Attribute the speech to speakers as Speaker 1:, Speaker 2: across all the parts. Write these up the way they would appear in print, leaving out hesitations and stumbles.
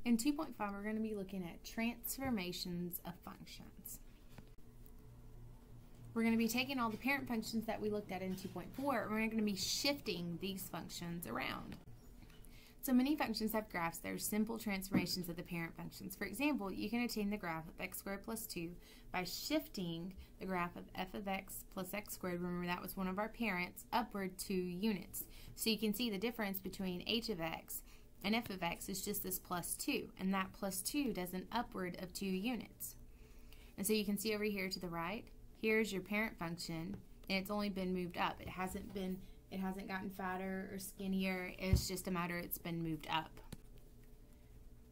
Speaker 1: In 2.5, we're going to be looking at transformations of functions. We're going to be taking all the parent functions that we looked at in 2.4, and we're going to be shifting these functions around. So many functions have graphs that are simple transformations of the parent functions. For example, you can obtain the graph of x squared plus 2 by shifting the graph of f of x plus x squared, remember that was one of our parents, upward 2 units. So you can see the difference between h of x and f of x is just this plus 2, and that plus 2 does an upward of 2 units. And so you can see over here to the right, here's your parent function, and it's only been moved up. It hasn't gotten fatter or skinnier, it's just a matter it's been moved up.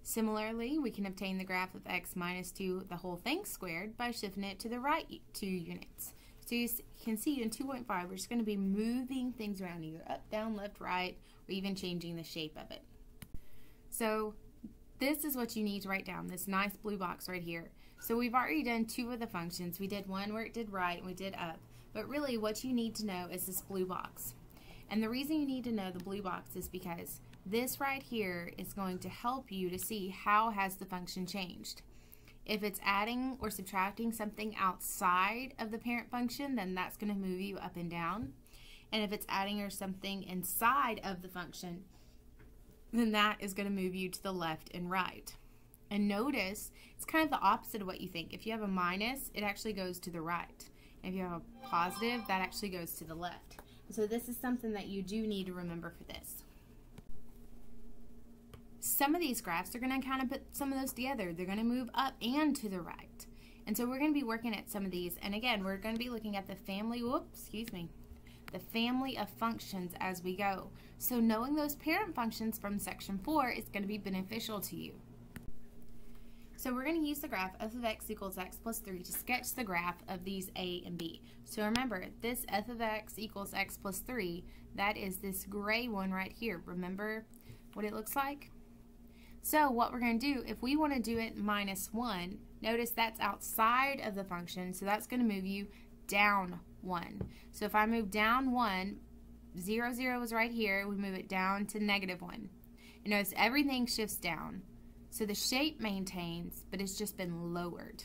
Speaker 1: Similarly, we can obtain the graph of x minus 2 the whole thing squared by shifting it to the right 2 units. So you can see in 2.5 we're just going to be moving things around, either up, down, left, right, or even changing the shape of it. So this is what you need to write down, this nice blue box right here. So we've already done 2 of the functions. We did one where it did right and we did up. But really what you need to know is this blue box. And the reason you need to know the blue box is because this right here is going to help you to see how has the function changed. If it's adding or subtracting something outside of the parent function, then that's going to move you up and down. And if it's adding or something inside of the function, then that is going to move you to the left and right. And notice, it's kind of the opposite of what you think. If you have a minus, it actually goes to the right. And if you have a positive, that actually goes to the left. So this is something that you do need to remember for this. Some of these graphs are going to kind of put some of those together. They're going to move up and to the right. And so we're going to be working at some of these. And again, we're going to be looking at the family, the family of functions as we go. So knowing those parent functions from section 4 is going to be beneficial to you. So we're going to use the graph f of x equals x plus 3 to sketch the graph of these a and b. So remember, this f of x equals x plus 3, that is this gray one right here. Remember what it looks like? So what we're going to do, if we want to do it minus 1, notice that's outside of the function, so that's going to move you down 1. So if I move down 1, 0, 0 is right here, we move it down to negative 1. And notice everything shifts down. So the shape maintains, but it's just been lowered.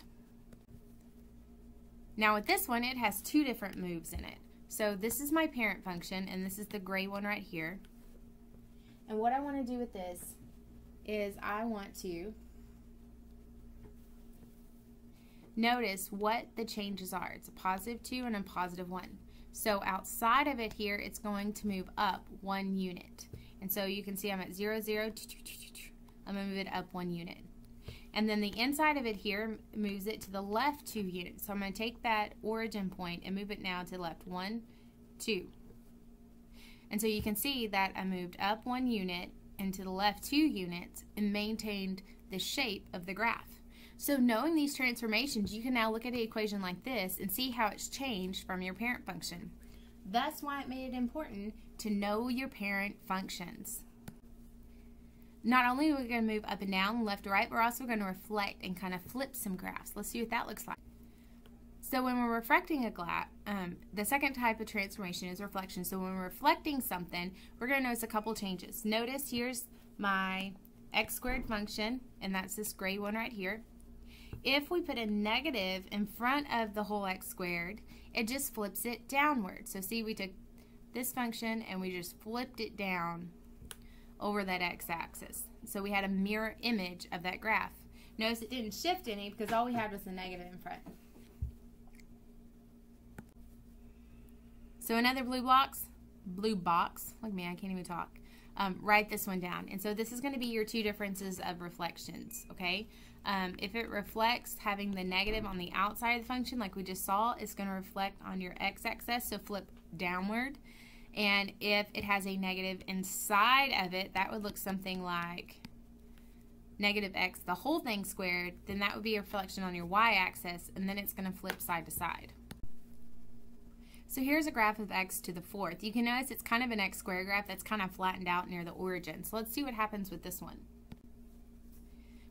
Speaker 1: Now with this one, it has 2 different moves in it. So this is my parent function, and this is the gray one right here. And what I want to do with this is I want to notice what the changes are. It's a positive 2 and a positive 1. So outside of it here, it's going to move up 1 unit. And so you can see I'm at 0, 0, I'm going to move it up 1 unit. And then the inside of it here moves it to the left 2 units. So I'm going to take that origin point and move it now to the left 1, 2. And so you can see that I moved up 1 unit and to the left 2 units and maintained the shape of the graph. So knowing these transformations, you can now look at an equation like this and see how it's changed from your parent function. That's why it made it important to know your parent functions. Not only are we going to move up and down, left to right, we're also going to reflect and kind of flip some graphs. Let's see what that looks like. So when we're reflecting a graph, the second type of transformation is reflection. So when we're reflecting something, we're going to notice a couple changes. Notice here's my x squared function, and that's this gray one right here. If we put a negative in front of the whole x squared, it just flips it downward. So see, we took this function and we just flipped it down over that x-axis. So we had a mirror image of that graph. Notice it didn't shift any because all we had was the negative in front. So another blue box, look at me, I can't even talk. Write this one down. And so this is going to be your 2 differences of reflections, okay? If it reflects having the negative on the outside of the function like we just saw, it's going to reflect on your x-axis, so flip downward. And if it has a negative inside of it, that would look something like negative x, the whole thing squared, then that would be a reflection on your y-axis, and then it's going to flip side to side. So here's a graph of x to the 4th. You can notice it's kind of an x squared graph that's kind of flattened out near the origin. So let's see what happens with this one.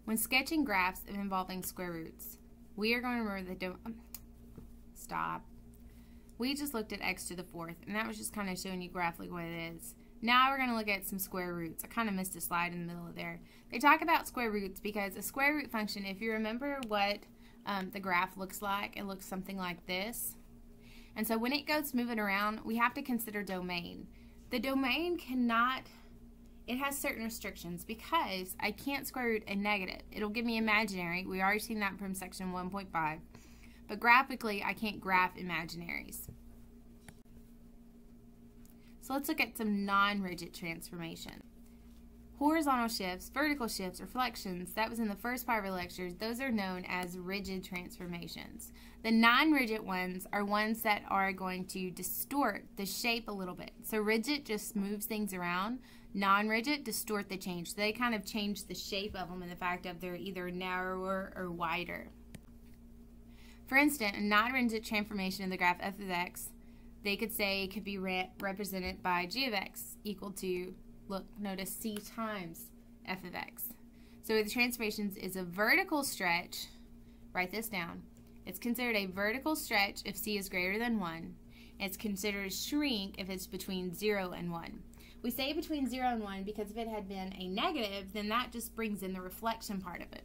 Speaker 1: When sketching graphs involving square roots, we are going to remember that we just looked at x to the 4th, and that was just kind of showing you graphically what it is. Now we're going to look at some square roots. I kind of missed a slide in the middle of there. They talk about square roots because a square root function, if you remember what the graph looks like, it looks something like this. And so when it goes moving around, we have to consider domain. The domain cannot, it has certain restrictions because I can't square root a negative. It'll give me imaginary. We already seen that from section 1.5. But graphically, I can't graph imaginaries. So let's look at some non-rigid transformation. Horizontal shifts, vertical shifts, or flexions, that was in the first part of our lectures, those are known as rigid transformations. The non-rigid ones are ones that are going to distort the shape a little bit. So rigid just moves things around. Non-rigid distort the change. They kind of change the shape of them in the fact that they're either narrower or wider. For instance, a non-rigid transformation in the graph f of x, they could say could be represented by g of x equal to, look, notice c times f of x. So the transformations is a vertical stretch. Write this down. It's considered a vertical stretch if c is greater than 1. It's considered a shrink if it's between 0 and 1. We say between 0 and 1 because if it had been a negative, then that just brings in the reflection part of it.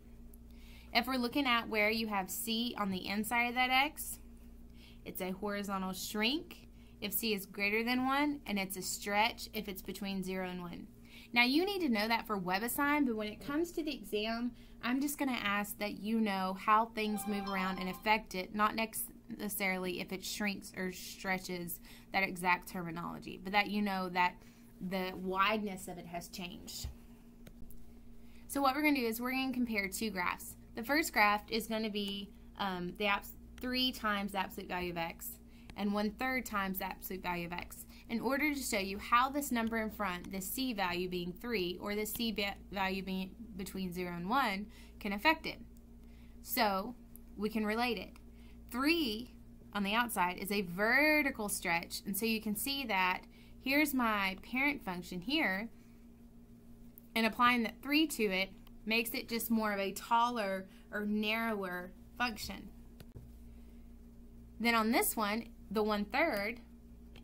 Speaker 1: If we're looking at where you have c on the inside of that x, it's a horizontal shrink if c is greater than 1, and it's a stretch if it's between 0 and 1. Now you need to know that for WebAssign, but when it comes to the exam, I'm just going to ask that you know how things move around and affect it, not necessarily if it shrinks or stretches, that exact terminology, but that you know that the wideness of it has changed. So what we're going to do is we're going to compare two graphs. The first graph is going to be 3 times the absolute value of x and 1/3 times the absolute value of x, in order to show you how this number in front, the c value being 3 or the c value being between 0 and 1, can affect it. So we can relate it. 3 on the outside is a vertical stretch, and so you can see that here's my parent function here, and applying that 3 to it makes it just more of a taller or narrower function. Then on this one, the 1/3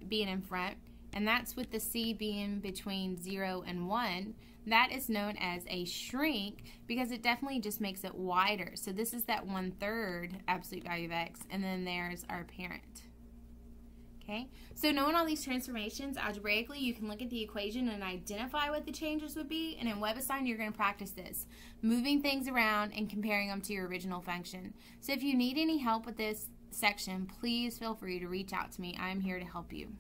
Speaker 1: being in front, and that's with the c being between 0 and 1, that is known as a shrink because it definitely just makes it wider. So this is that 1/3 absolute value of x, and then there's our parent. Okay, so knowing all these transformations algebraically, you can look at the equation and identify what the changes would be, and in WebAssign you're going to practice this, moving things around and comparing them to your original function. So if you need any help with this section, please feel free to reach out to me. I'm here to help you.